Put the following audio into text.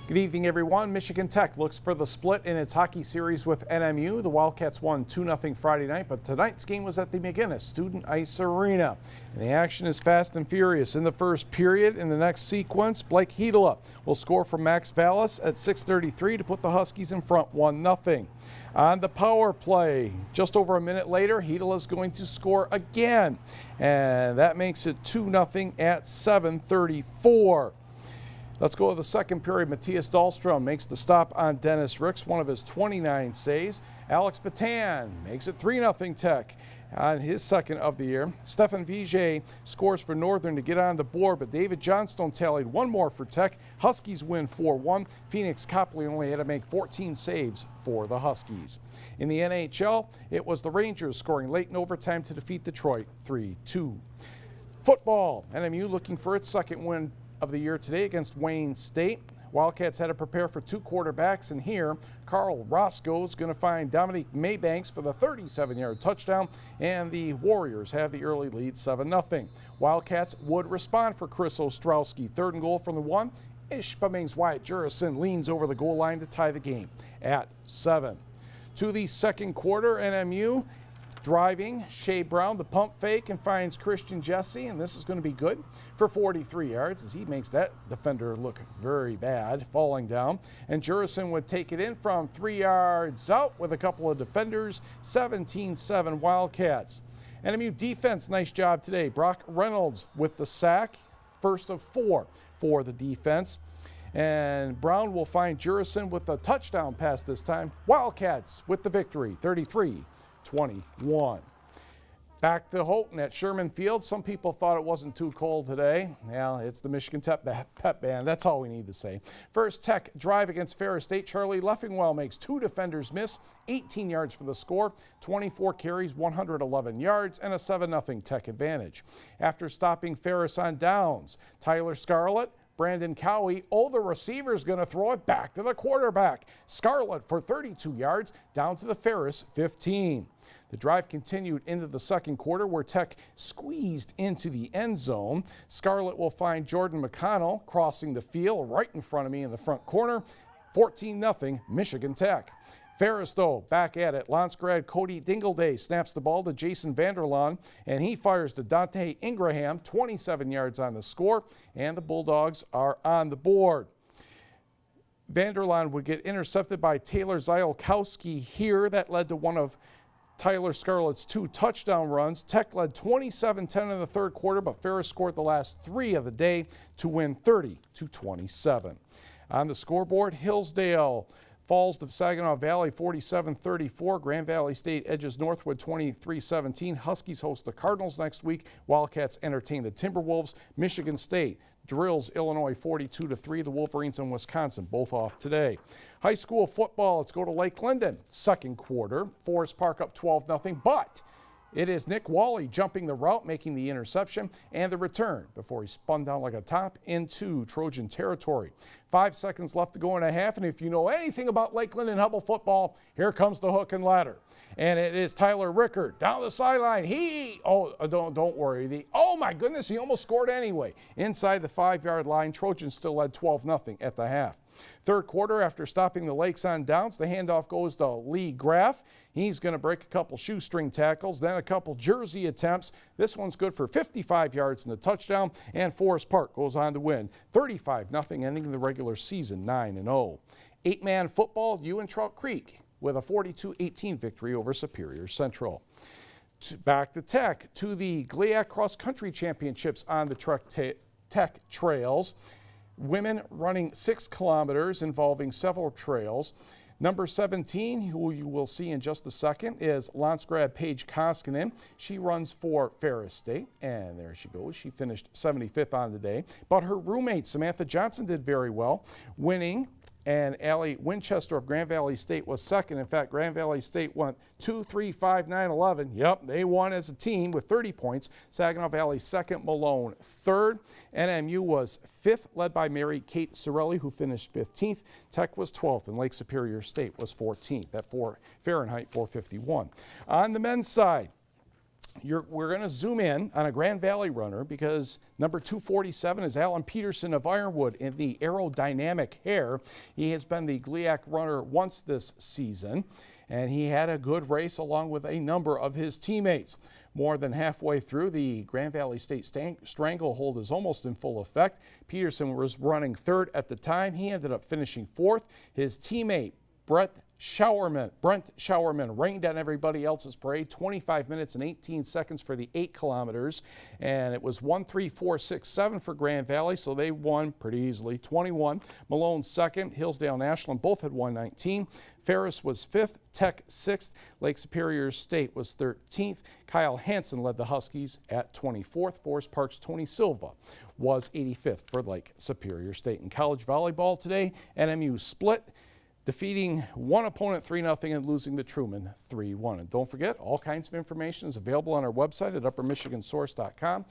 Good evening, everyone. Michigan Tech looks for the split in its hockey series with NMU. The Wildcats won 2-0 Friday night, but tonight's game was at the McGinnis Student Ice Arena. And the action is fast and furious. In the first period, in the next sequence, Blake Hedela will score for Max Vallis at 6:33 to put the Huskies in front 1-0. On the power play, just over a minute later, Hedela is going to score again. And that makes it 2-0 at 7:34. Let's go to the second period. Matthias Dahlstrom makes the stop on Dennis Ricks, one of his 29 saves. Alex Patan makes it 3-0 Tech on his second of the year. Stefan Vigier scores for Northern to get on the board, but David Johnstone tallied one more for Tech. Huskies win 4-1. Phoenix Copley only had to make 14 saves for the Huskies. In the NHL, it was the Rangers scoring late in overtime to defeat Detroit 3-2. Football, NMU looking for its second win of the year today against Wayne State. Wildcats had to prepare for two quarterbacks, and here Carl Roscoe is going to find Dominique Maybanks for the 37-yard touchdown, and the Warriors have the early lead 7-0. Wildcats would respond for Chris Ostrowski. Third and goal from the 1. Ishpeming's Wyatt Jurison leans over the goal line to tie the game at 7. To the second quarter, NMU driving, Shea Brown, the pump fake, and finds Christian Jesse, and this is going to be good for 43 yards as he makes that defender look very bad, falling down. And Jurison would take it in from 3 yards out with a couple of defenders, 17-7 Wildcats. NMU defense, nice job today. Brock Reynolds with the sack, first of 4 for the defense. And Brown will find Jurison with a touchdown pass this time. Wildcats with the victory, 33-21. Back to Houghton at Sherman Field. Some people thought it wasn't too cold today. Yeah, it's the Michigan Tech pep band. That's all we need to say. First Tech drive against Ferris State. Charlie Leffingwell makes 2 defenders miss, 18 yards for the score, 24 carries, 111 yards, and a 7-0 Tech advantage. After stopping Ferris on downs, Tyler Scarlett, Brandon Cowie, the receiver's going to throw it back to the quarterback. Scarlett for 32 yards, down to the Ferris 15. The drive continued into the second quarter where Tech squeezed into the end zone. Scarlett will find Jordan McConnell crossing the field right in front of me in the front corner. 14-0 Michigan Tech. Ferris, though, back at it. Lance grad Cody Dingleday snaps the ball to Jason Vanderlaan, and he fires to Dante Ingraham, 27 yards on the score, and the Bulldogs are on the board. Vanderlaan would get intercepted by Taylor Zyolkowski here. That led to one of Tyler Scarlett's 2 touchdown runs. Tech led 27-10 in the third quarter, but Ferris scored the last 3 of the day to win 30-27. On the scoreboard, Hillsdale falls to Saginaw Valley 47-34. Grand Valley State edges Northwood 23-17. Huskies host the Cardinals next week. Wildcats entertain the Timberwolves. Michigan State drills Illinois 42-3. The Wolverines and Wisconsin both off today. High school football, let's go to Lake Linden. Second quarter, Forest Park up 12-0, but it is Nick Wally jumping the route, making the interception and the return before he spun down like a top into Trojan territory. 5 seconds left to go in a half, and if you know anything about Lakeland and Hubble football, here comes the hook and ladder. And it is Tyler Rickard down the sideline. Don't worry. Oh my goodness, he almost scored anyway. Inside the 5-yard line, Trojans still led 12-0 at the half. Third quarter, after stopping the Lakes on downs, the handoff goes to Lee Graff. He's going to break a couple shoestring tackles, then a couple jersey attempts. This one's good for 55 yards and a touchdown, and Forest Park goes on to win 35-0, ending the regular season 9-0. 8-man football, Trout Creek with a 42-18 victory over Superior Central. Back to Tech, to the GLIAC Cross Country Championships on the Tech trails. Women running 6 kilometers involving several trails. Number 17, who you will see in just a second, is Lance grad Paige Koskinen. She runs for Ferris State, and there she goes. She finished 75th on the day. But her roommate, Samantha Johnson, did very well, winning. And Allie Winchester of Grand Valley State was second. In fact, Grand Valley State went 2, 3, 5, 9, 11. Yep, they won as a team with 30 points. Saginaw Valley second, Malone third. NMU was 5th, led by Mary Kate Sorelli, who finished 15th. Tech was 12th, and Lake Superior State was 14th at Fahrenheit 451. On the men's side, we're going to zoom in on a Grand Valley runner because number 247 is Alan Peterson of Ironwood in the aerodynamic hare. He has been the GLIAC runner once this season, and he had a good race along with a number of his teammates. More than halfway through, the Grand Valley State Stranglehold is almost in full effect. Peterson was running third at the time. He ended up finishing fourth. His teammate, Brent Showerman rained on everybody else's parade. 25 minutes and 18 seconds for the 8 kilometers. And it was 1:3:4:6:7 for Grand Valley, so they won pretty easily. 21. Malone second. Hillsdale National both had 1:19. Ferris was 5th. Tech 6th. Lake Superior State was 13th. Kyle Hansen led the Huskies at 24th. Forest Park's Tony Silva was 85th for Lake Superior State. In college volleyball today, NMU split, defeating one opponent 3-0 and losing to Truman 3-1. And don't forget, all kinds of information is available on our website at uppermichigansource.com.